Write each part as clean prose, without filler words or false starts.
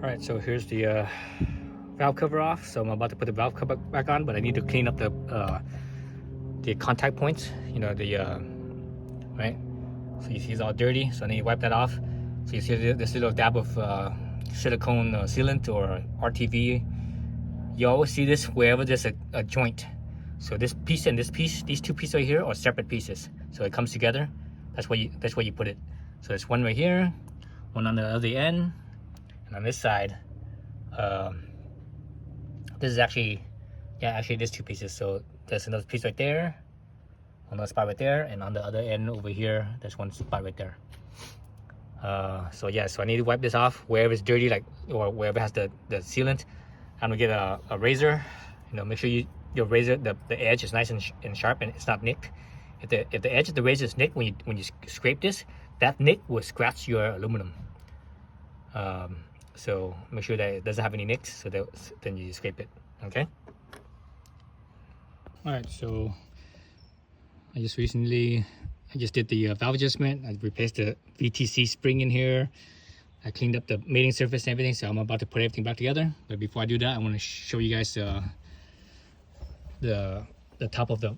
All right, so here's the valve cover off. So I'm about to put the valve cover back on, but I need to clean up the contact points. You know, the right. So you see it's all dirty, so I need to wipe that off. So you see this little dab of silicone sealant or RTV. You always see this wherever there's a joint. So this piece and this piece, these two pieces right here are separate pieces. So it comes together. That's where you put it. So there's one right here, one on the other end, and on this side, this is actually there's two pieces. So there's another piece right there, another spot right there, and on the other end over here, there's one spot right there. So I need to wipe this off wherever it's dirty, like, or wherever it has the sealant. I'm gonna get a razor. You know, make sure your razor, the edge is nice and sharp and it's not nicked. If the edge of the razor is nicked when you scrape this, that nick will scratch your aluminum. So make sure that it doesn't have any nicks, so then you scrape it. Okay. All right, so I just did the valve adjustment. I replaced the VTC spring in here. I cleaned up the mating surface and everything, so I'm about to put everything back together. But before I do that, I want to show you guys the top of the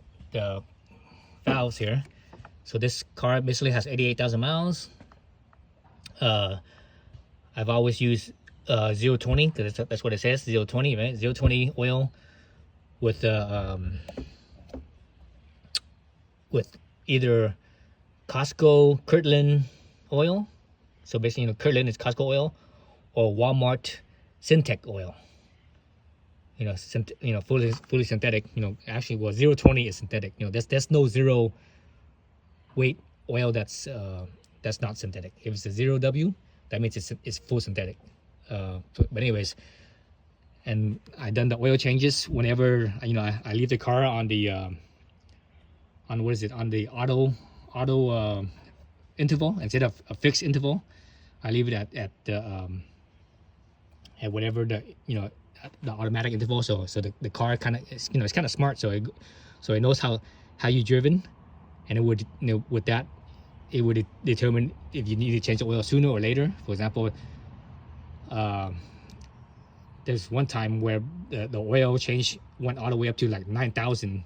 valves here. So this car basically has 88,000 miles. I've always used 020 because that's what it says, 020, right? 020 oil with either Costco Kirtland oil. So basically, you know, Kirtland is Costco oil, or Walmart Syntec oil. You know, fully synthetic. You know, actually, well, 020 is synthetic. You know, there's no zero weight oil that's not synthetic. If it's a 0W, that means it's full synthetic. But anyways, and I done the oil changes whenever I leave the car on the on the auto interval instead of a fixed interval. I leave it at whatever the automatic interval. So the car kind of it's kind of smart. So it knows how you driven, and it would with that it would determine if you need to change the oil sooner or later. For example, there's one time where the oil change went all the way up to like 9,000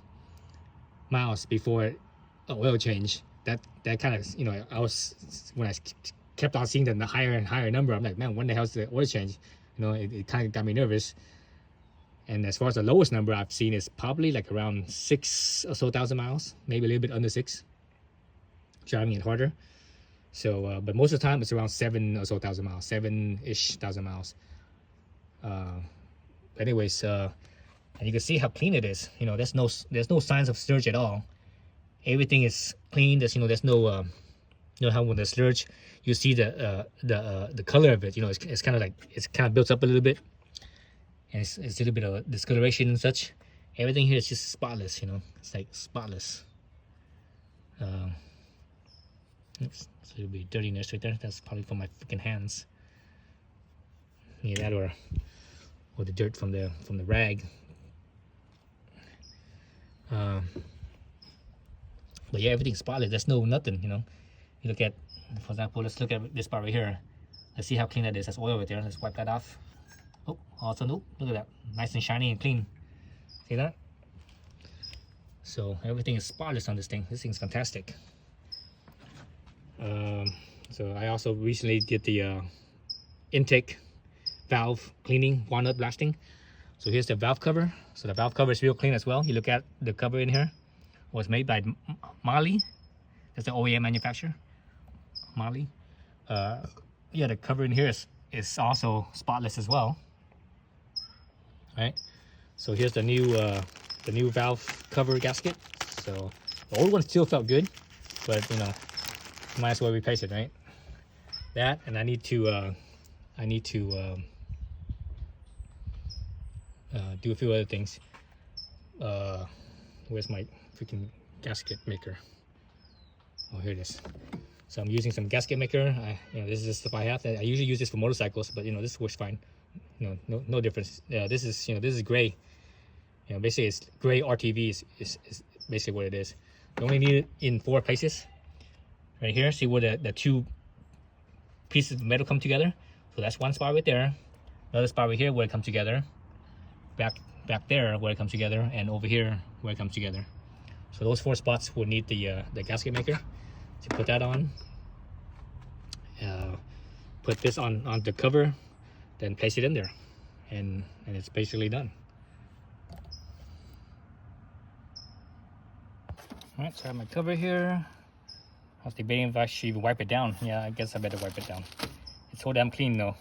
miles before an oil change. That kind of I was, when I kept on seeing the higher and higher number, I'm like, man, when the hell's the oil change? It kind of got me nervous. And as far as the lowest number I've seen is probably like around 6 or so thousand miles, maybe a little bit under 6, driving it harder. So but most of the time it's around 7 or so thousand miles, 7-ish thousand miles. Anyways, and you can see how clean it is. There's no signs of sludge at all. Everything is clean. There's no how when the sludge, you see the color of it. It's kind of built up a little bit, and it's a little bit of discoloration and such. Everything here is just spotless. It's like spotless. Oops, it's a little bit dirtiness right there. That's probably from my freaking hands. Yeah, that or the dirt from the rag. But yeah, everything's spotless. There's nothing. You look at, for example, let's look at this part right here. Let's see how clean that is. That's oil right there. Let's wipe that off. Oh, also nope. Look at that, nice and shiny and clean. See that? So everything is spotless on this thing. This thing's fantastic. So I also recently did the intake valve cleaning, walnut blasting. So here's the valve cover. So the valve cover is real clean as well. You look at the cover in here. It was made by Mali. That's the OEM manufacturer. Mali. Yeah, the cover in here is also spotless as well. Right. So here's the new valve cover gasket. So the old one still felt good, but might as well replace it, right? That, and I need to do a few other things. Where's my freaking gasket maker? Oh, here it is. So I'm using some gasket maker. This is the stuff I have. I usually use this for motorcycles, but this works fine. No difference. This is gray. Basically it's gray RTV is basically what it is. You only need it in 4 places. Right here, see where the two pieces of metal come together. So that's one spot right there. another spot right here where it comes together, back there where it comes together, and over here where it comes together. So those 4 spots will need the gasket maker to put that on. Put this on the cover, then place it in there, and it's basically done. All right, so I have my cover here. I was debating if I should even wipe it down. Yeah, I guess I better wipe it down. It's so damn clean though.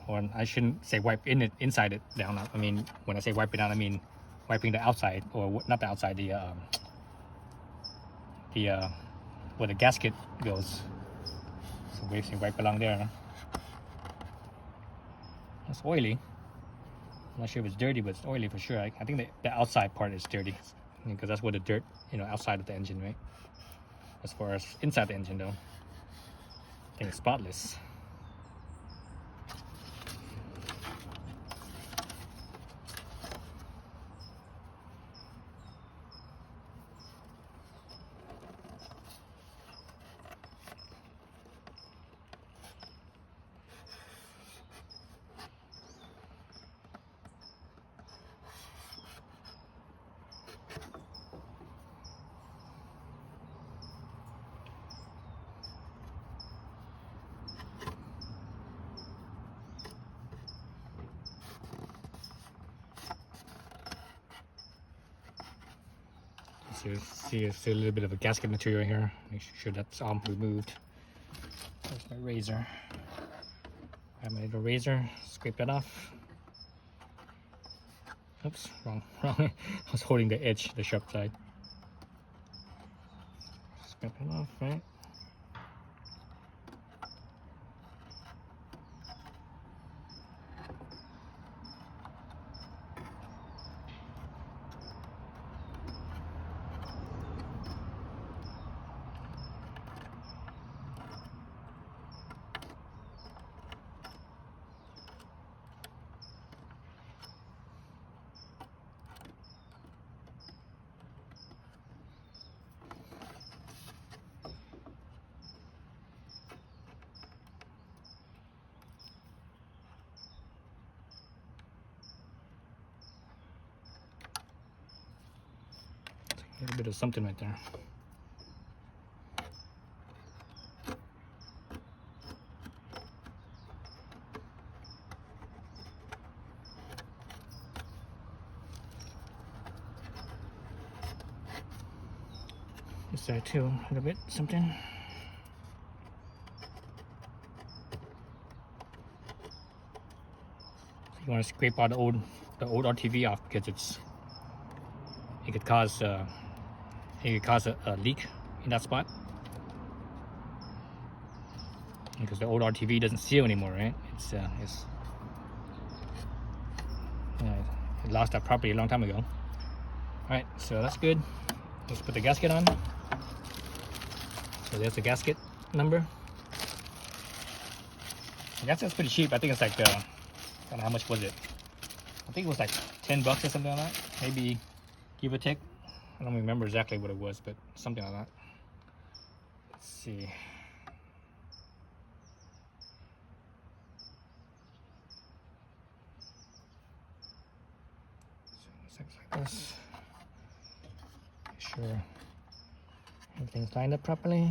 Or I shouldn't say wipe inside it down. I mean, when I say wipe it down, I mean wiping the outside, or not the outside, where the gasket goes. So basically wipe along there. It's oily. I'm not sure if it's dirty, but it's oily for sure. I think the outside part is dirty, because that's where the dirt, outside of the engine, right? As far as inside the engine though, I think it's spotless. So you see a little bit of a gasket material here. Make sure that's all removed. There's my razor. I have my little razor. Scrape that off. Oops, wrong. I was holding the edge, the sharp side. Scrape it off, right? A little bit of something right there. This side too, a little bit, something. So you want to scrape out the old RTV off, because it could cause a leak in that spot, because the old RTV doesn't seal anymore, right? It lost that property a long time ago. All right, so that's good. Let's put the gasket on. So there's the gasket number. The gasket's pretty cheap. I think it's like I don't know how much was it. I think it was like $10 or something like that, maybe, give or take. I don't remember exactly what it was, but something like that. Let's see. So it's like this. Make sure everything's lined up properly.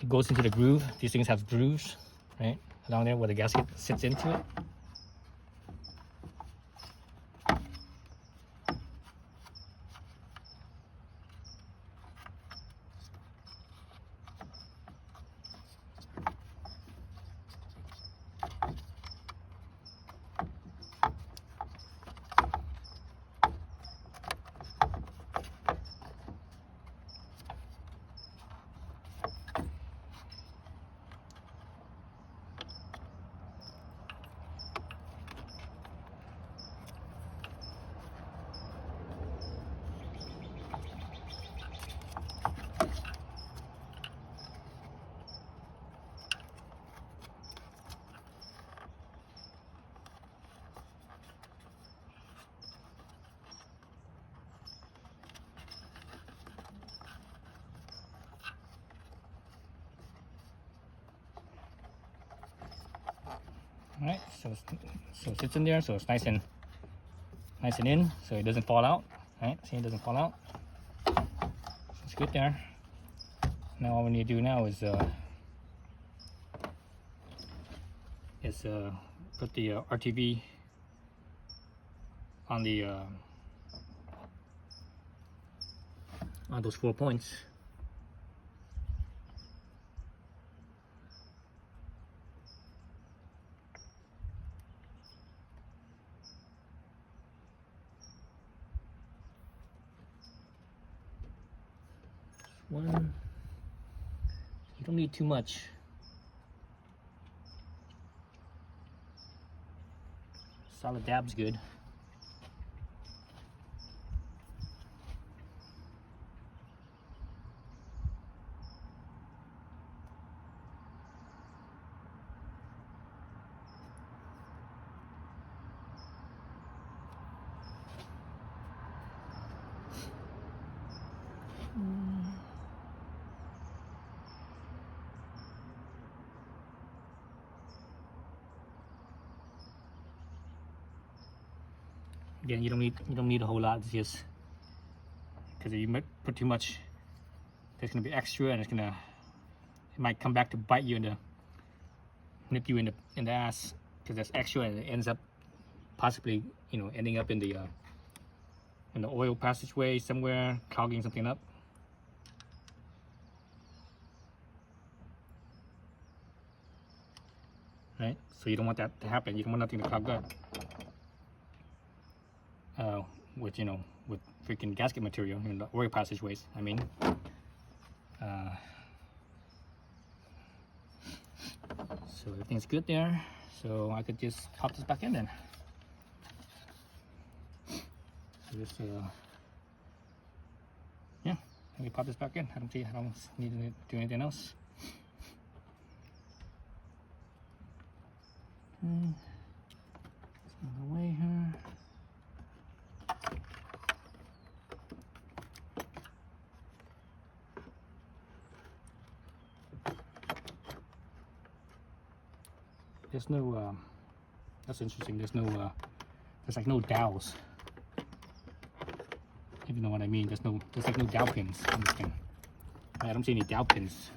It goes into the groove. These things have grooves, right? Along there where the gasket sits into it. All right, so it sits in there, so it's nice and in, so it doesn't fall out. All right, see, it doesn't fall out. It's good there. Now all we need to do now is put the RTV on the on those 4 points. One. You don't need too much. Solid dab's good. Again, you don't need a whole lot. It's just because if you might put too much, there's gonna be extra, and it might come back to bite you and nip you in the ass because that's extra, and it ends up possibly ending up in the oil passageway somewhere, clogging something up. Right? So you don't want that to happen. You don't want nothing to clog up. With freaking gasket material in the oil passageways. I mean, so everything's good there. So I could just pop this back in then. So just yeah, let me pop this back in. I don't need to do anything else. Okay. It's on the way here. There's no, that's interesting, there's like no dowels. If you know what I mean, there's like no dowel pins on this thing. I don't see any dowel pins.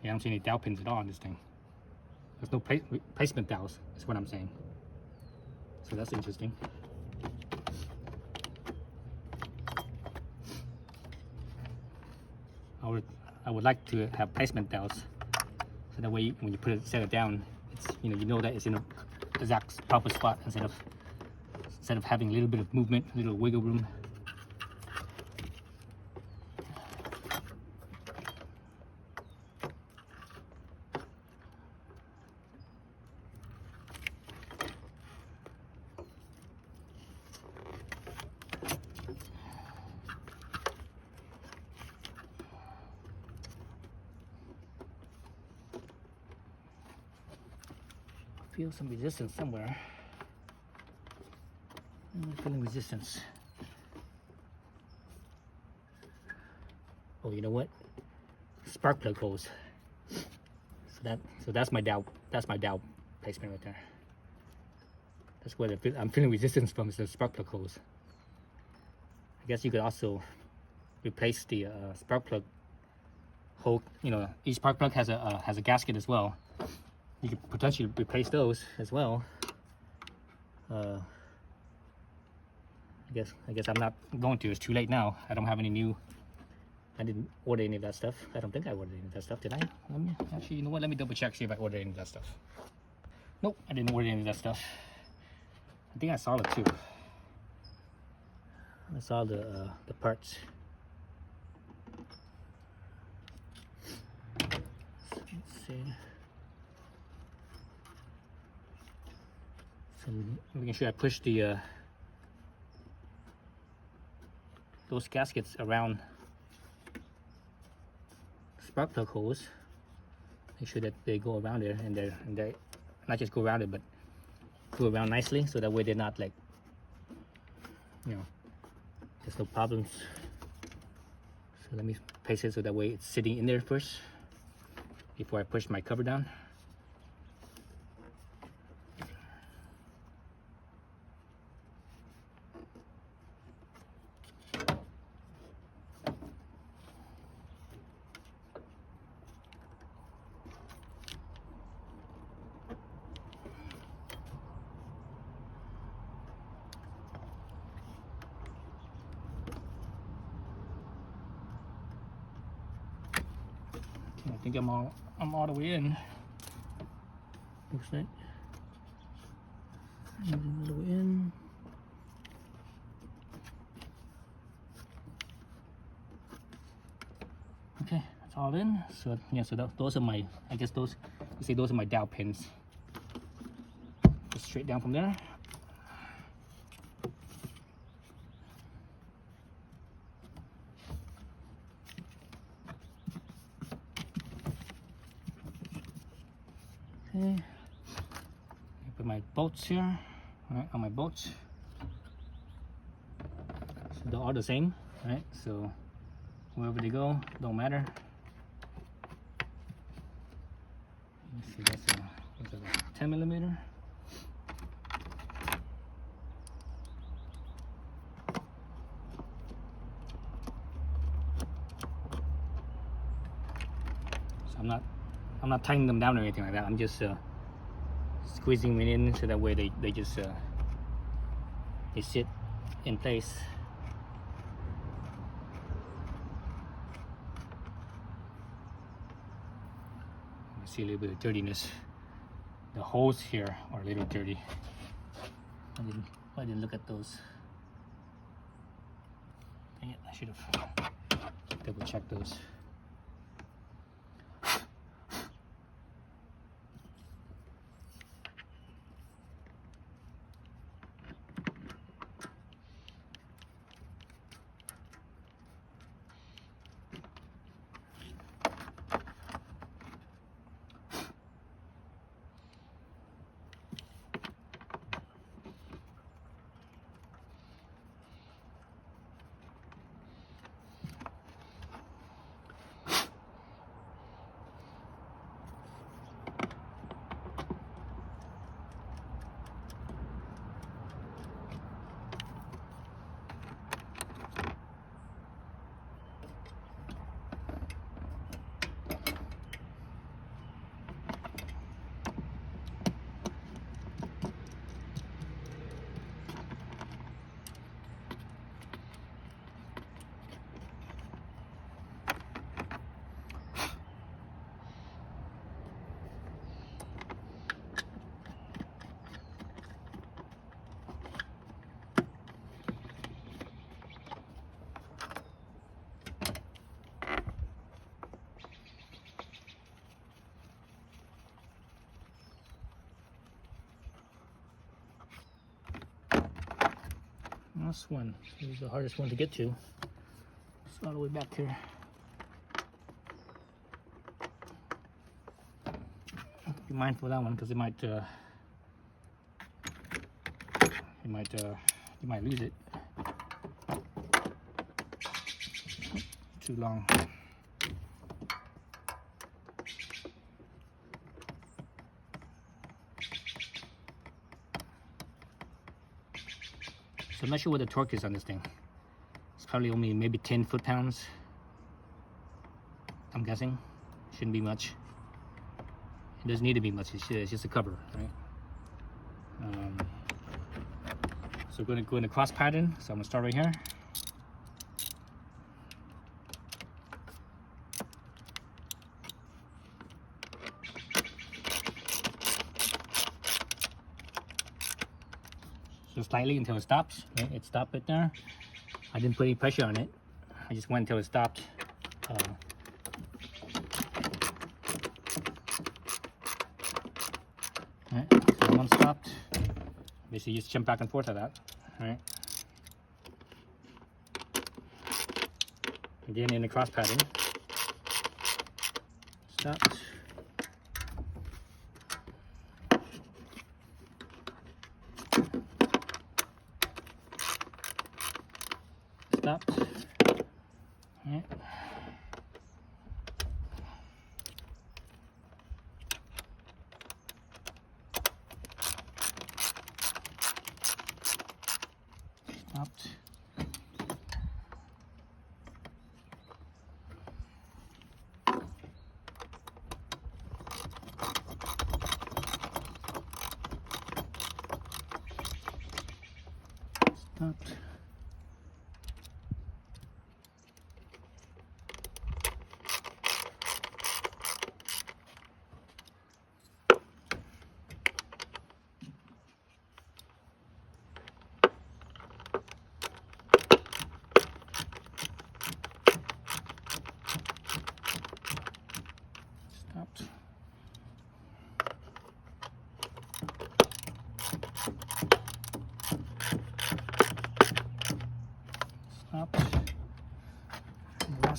Yeah, I don't see any dowel pins at all on this thing. There's no placement dowels, is what I'm saying. So that's interesting. I would like to have placement dowels. So that way, when you set it down, it's you know that it's in a exact proper spot instead of having a little bit of movement, a little wiggle room. Feel some resistance somewhere. I'm feeling resistance. Oh, you know what? Spark plug holes. So that's my dowel. That's my dowel placement right there. That's where I'm feeling resistance from, is the spark plug holes. I guess you could also replace the spark plug hole. Each spark plug has a gasket as well. You could potentially replace those as well. I guess I'm not going to. It's too late now. I don't have any new. I didn't order any of that stuff. I don't think I ordered any of that stuff, did I? Actually, you know what? Let me double check, see if I ordered any of that stuff. Nope, I didn't order any of that stuff. I think I saw it too. I saw the parts. Let's see. So making sure I push the those gaskets around spark plug holes. Make sure that they go around there, and they not just go around it, but go around nicely, so that way they're not like, there's no problems. So let me place it so that way it's sitting in there first before I push my cover down. think I'm all the way in. Looks like I'm all the way in. Okay, that's all in. So yeah, so those are my, I guess those, you see those are my dowel pins. Just straight down from there. Okay, put my bolts here. All right, on my bolts. So they're all the same, right? So wherever they go, don't matter. Let's see, that's a 10 millimeter. So I'm not tightening them down or anything like that. I'm just squeezing them in so that way they just they sit in place. You see a little bit of dirtiness. The holes here are a little dirty. I didn't look at those. Dang it, I should have double checked those. Last one. This is the hardest one to get to. It's all the way back here. Be mindful of that one because you might lose it. Too long. So I'm not sure what the torque is on this thing. It's probably only maybe 10 foot-pounds. I'm guessing. Shouldn't be much. It doesn't need to be much. It's just a cover, right? So we're going to go in the cross pattern. So I'm going to start right here. So slightly until it stops. Right? It stopped right there. I didn't put any pressure on it. I just went until it stopped. Right, so one stopped. Basically, just jump back and forth like that. Right. Again in the cross pattern. Stopped. Stopped. Right. Stopped. Stopped.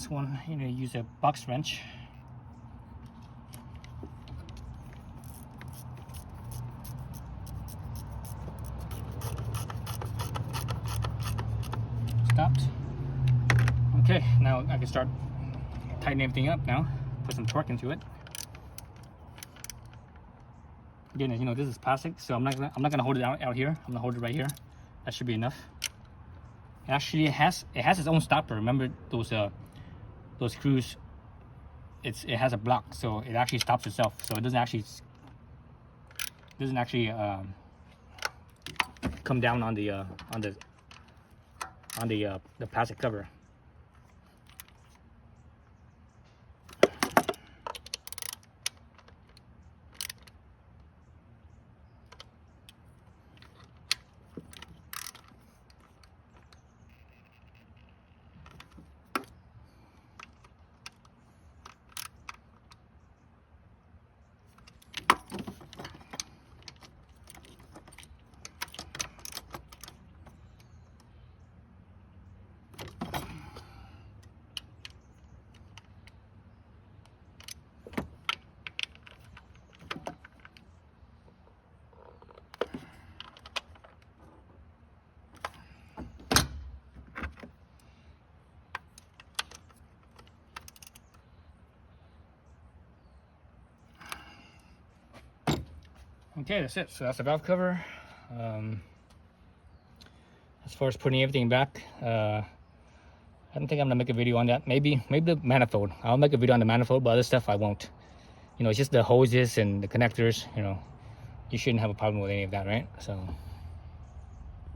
this one, you know, use a box wrench. Stopped. Okay, now I can start tightening everything up now. Put some torque into it. Again, you know, this is plastic, so I'm not gonna hold it out here. I'm gonna hold it right here. That should be enough. Actually, it has its own stopper. Remember those screws? It has a block, so it actually stops itself. So it doesn't actually come down on the plastic cover. Okay, that's it. So that's the valve cover. As far as putting everything back, I don't think I'm gonna make a video on that. Maybe the manifold. I'll make a video on the manifold, but other stuff I won't. You know, it's just the hoses and the connectors. You know, you shouldn't have a problem with any of that, right? So.